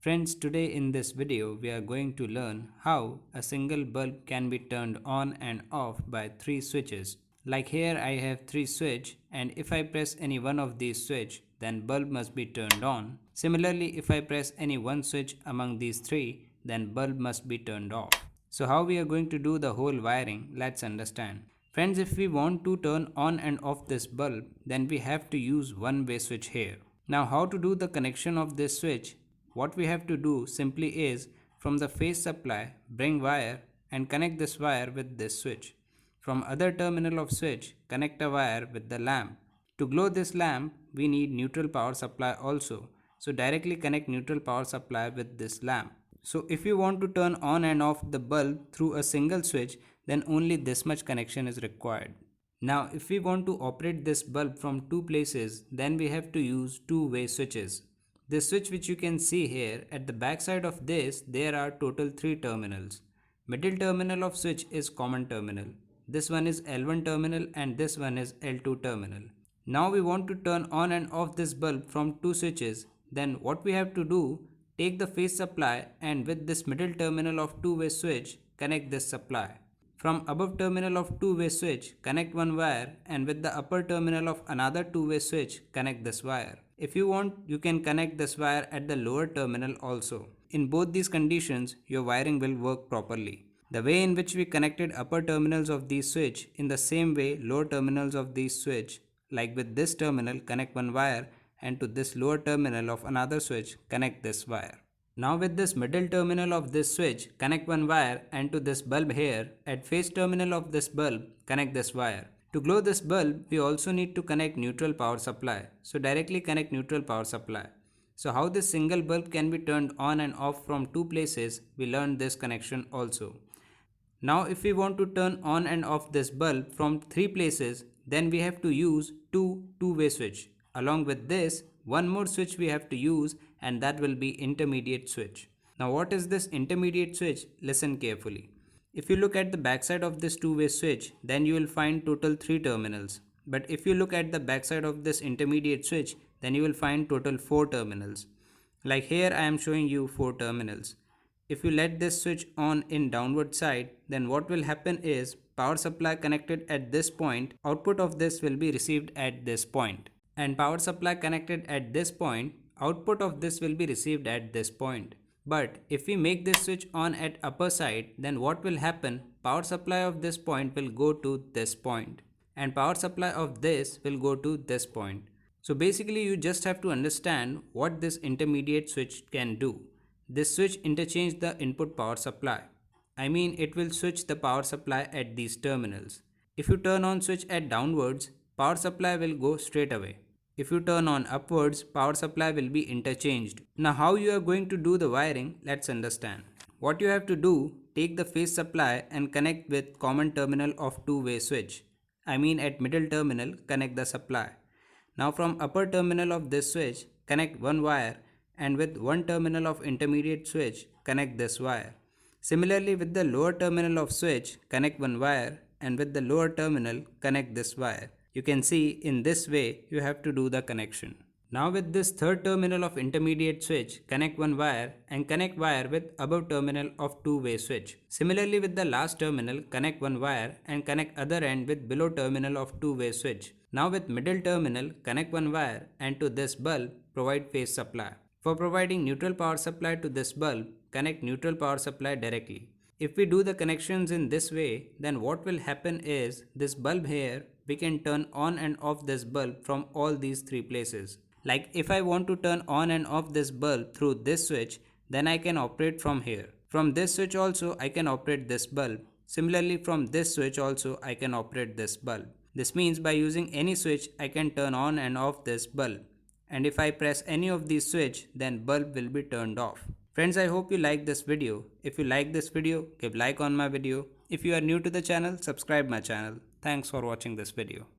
Friends, today in this video we are going to learn how a single bulb can be turned on and off by 3 switches. Like here I have 3 switch, and if I press any one of these switch, then bulb must be turned on. Similarly, if I press any one switch among these 3, then bulb must be turned off. So how we are going to do the whole wiring, let's understand. Friends, if we want to turn on and off this bulb, then we have to use one-way switch here. Now how to do the connection of this switch? What we have to do simply is, from the phase supply, bring wire and connect this wire with this switch. From other terminal of switch, connect a wire with the lamp. To glow this lamp, we need neutral power supply also. So directly connect neutral power supply with this lamp. So if you want to turn on and off the bulb through a single switch, then only this much connection is required. Now if we want to operate this bulb from two places, then we have to use two-way switches. This switch which you can see here, at the back side of this there are total 3 terminals. Middle terminal of switch is common terminal. This one is L1 terminal and this one is L2 terminal. Now we want to turn on and off this bulb from two switches. Then what we have to do, take the phase supply and with this middle terminal of two-way switch, connect this supply. From above terminal of two-way switch, connect one wire, and with the upper terminal of another two-way switch, connect this wire. If you want, you can connect this wire at the lower terminal also. In both these conditions, your wiring will work properly. The way in which we connected upper terminals of these switch, in the same way lower terminals of these switch, like with this terminal, connect one wire, and to this lower terminal of another switch, connect this wire. Now with this middle terminal of this switch, connect one wire, and to this bulb here, at phase terminal of this bulb, connect this wire. To glow this bulb, we also need to connect neutral power supply. So directly connect neutral power supply. So how this single bulb can be turned on and off from two places, we learned this connection also. Now if we want to turn on and off this bulb from three places, then we have to use two-way switch. Along with this, one more switch we have to use, and that will be intermediate switch. Now what is this intermediate switch? Listen carefully. If you look at the backside of this two-way switch, then you will find total 3 terminals. But if you look at the backside of this intermediate switch, then you will find total 4 terminals. Like here I am showing you 4 terminals. If you let this switch on in downward side, then what will happen is power supply connected at this point, output of this will be received at this point. And power supply connected at this point, output of this will be received at this point. But if we make this switch on at upper side, then what will happen? Power supply of this point will go to this point, and power supply of this will go to this point. So basically you just have to understand what this intermediate switch can do. This switch interchanges the input power supply. I mean, it will switch the power supply at these terminals. If you turn on switch at downwards, power supply will go straight away. If you turn on upwards, power supply will be interchanged. Now how you are going to do the wiring, let's understand. What you have to do, take the phase supply and connect with common terminal of two-way switch. I mean at middle terminal, connect the supply. Now from upper terminal of this switch, connect one wire, and with one terminal of intermediate switch, connect this wire. Similarly with the lower terminal of switch, connect one wire, and with the lower terminal, connect this wire. You can see in this way you have to do the connection. Now with this third terminal of intermediate switch, connect one wire and connect wire with above terminal of two-way switch. Similarly with the last terminal, connect one wire and connect other end with below terminal of two-way switch. Now with middle terminal, connect one wire and to this bulb, provide phase supply. For providing neutral power supply to this bulb, connect neutral power supply directly. If we do the connections in this way, then what will happen is this bulb here, we can turn on and off this bulb from all these 3 places. Like if I want to turn on and off this bulb through this switch, then I can operate from here. From this switch also I can operate this bulb. Similarly from this switch also I can operate this bulb. This means by using any switch I can turn on and off this bulb. And if I press any of these switch, then bulb will be turned off. Friends, I hope you like this video. If you like this video, give like on my video. If you are new to the channel, subscribe my channel. Thanks for watching this video.